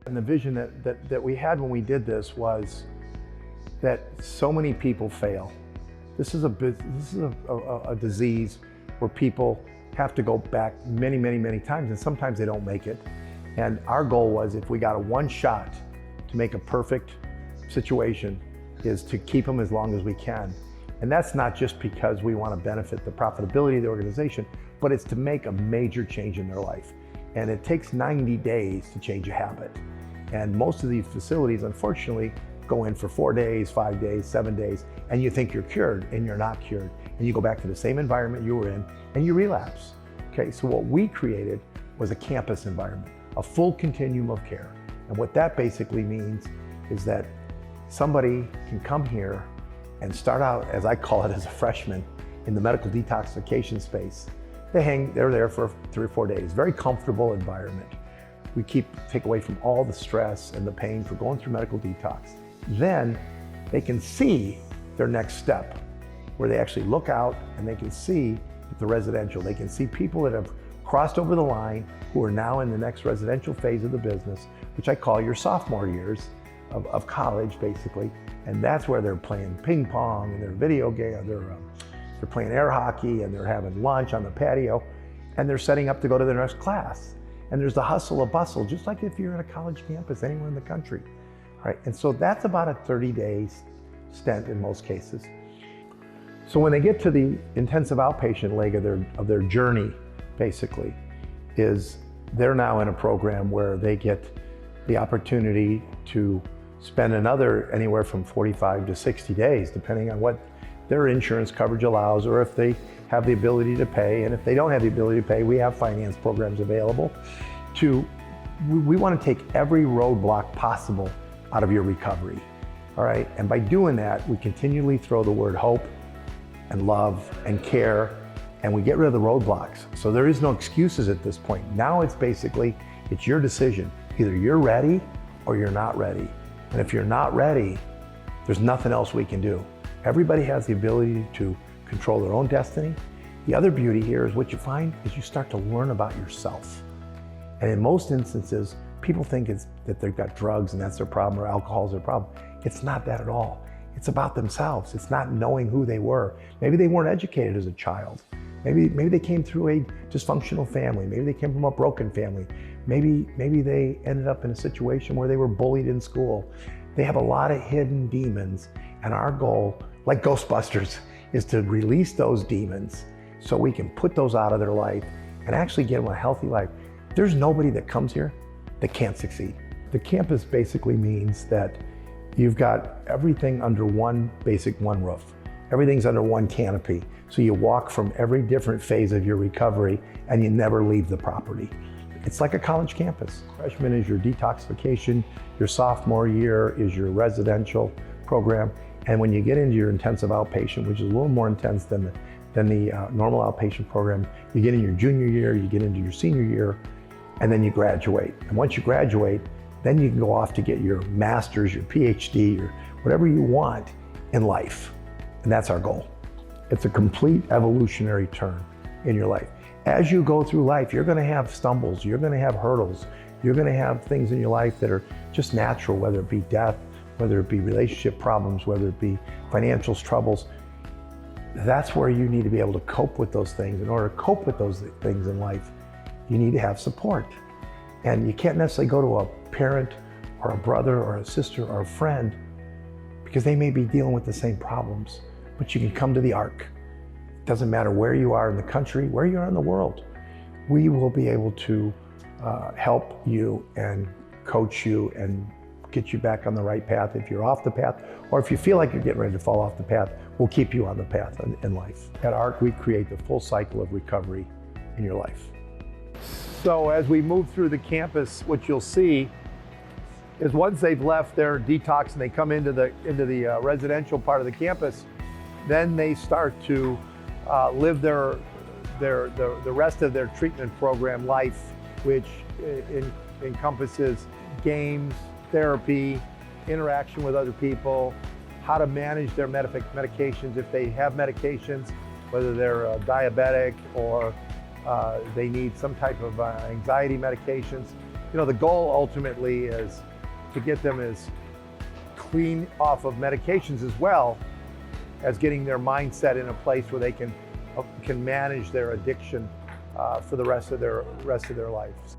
And the vision that we had when we did this was that so many people fail. This is a disease where people have to go back many, many, many times, and sometimes they don't make it. And our goal was, if we got a one shot to make a perfect situation, is to keep them as long as we can. And that's not just because we want to benefit the profitability of the organization, but it's to make a major change in their life. And it takes 90 days to change a habit. And most of these facilities, unfortunately, go in for 4 days, 5 days, 7 days, and you think you're cured, and you're not cured. And you go back to the same environment you were in, and you relapse. Okay, so what we created was a campus environment, a full continuum of care. And what that basically means is that somebody can come here and start out, as I call it, as a freshman in the medical detoxification space. They're there for 3 or 4 days, very comfortable environment. We take away from all the stress and the pain for going through medical detox. Then they can see their next step, where they actually look out and they can see the residential. They can see people that have crossed over the line who are now in the next residential phase of the business, which I call your sophomore years of college, basically. And that's where they're playing ping pong and they're video game, they're playing air hockey, and they're having lunch on the patio, and they're setting up to go to their next class. And there's the hustle and bustle, just like if you're at a college campus anywhere in the country. Right? And so that's about a 30-day stint in most cases. So when they get to the intensive outpatient leg of their journey, basically, is they're now in a program where they get the opportunity to spend another anywhere from 45 to 60 days, depending on what their insurance coverage allows, or if they have the ability to pay. And if they don't have the ability to pay, we have finance programs available. We want to take every roadblock possible out of your recovery, all right? And by doing that, we continually throw the word hope and love and care, and we get rid of the roadblocks. So there is no excuses at this point. Now it's your decision. Either you're ready or you're not ready. And if you're not ready, there's nothing else we can do. Everybody has the ability to control their own destiny. The other beauty here is what you find is you start to learn about yourself. And in most instances, people think that they've got drugs and that's their problem, or alcohol is their problem. It's not that at all. It's about themselves. It's not knowing who they were. Maybe they weren't educated as a child. Maybe they came through a dysfunctional family. Maybe they came from a broken family. Maybe they ended up in a situation where they were bullied in school. They have a lot of hidden demons, and our goal, like Ghostbusters, is to release those demons so we can put those out of their life and actually get them a healthy life. There's nobody that comes here that can't succeed. The campus basically means that you've got everything under one roof. Everything's under one canopy. So you walk from every different phase of your recovery and you never leave the property. It's like a college campus. Freshman is your detoxification, your sophomore year is your residential program, and when you get into your intensive outpatient, which is a little more intense than the normal outpatient program, you get in your junior year, you get into your senior year, and then you graduate. And once you graduate, then you can go off to get your master's, your PhD, or whatever you want in life. And that's our goal. It's a complete evolutionary turn in your life. As you go through life, you're gonna have stumbles, you're gonna have hurdles, you're gonna have things in your life that are just natural, whether it be death, whether it be relationship problems, whether it be financial troubles. That's where you need to be able to cope with those things. In order to cope with those things in life, you need to have support. And you can't necessarily go to a parent or a brother or a sister or a friend because they may be dealing with the same problems, but you can come to the ARC. It doesn't matter where you are in the country, where you are in the world. We will be able to help you and coach you and get you back on the right path if you're off the path, or if you feel like you're getting ready to fall off the path, we'll keep you on the path in life. At ARC, we create the full cycle of recovery in your life. So as we move through the campus, what you'll see is once they've left their detox and they come into the residential part of the campus, then they start to live the rest of their treatment program life, which encompasses games, therapy, interaction with other people, how to manage their medications if they have medications, whether they're diabetic or they need some type of anxiety medications. You know, the goal ultimately is to get them as clean off of medications as well as getting their mindset in a place where they can manage their addiction for the rest of their lives.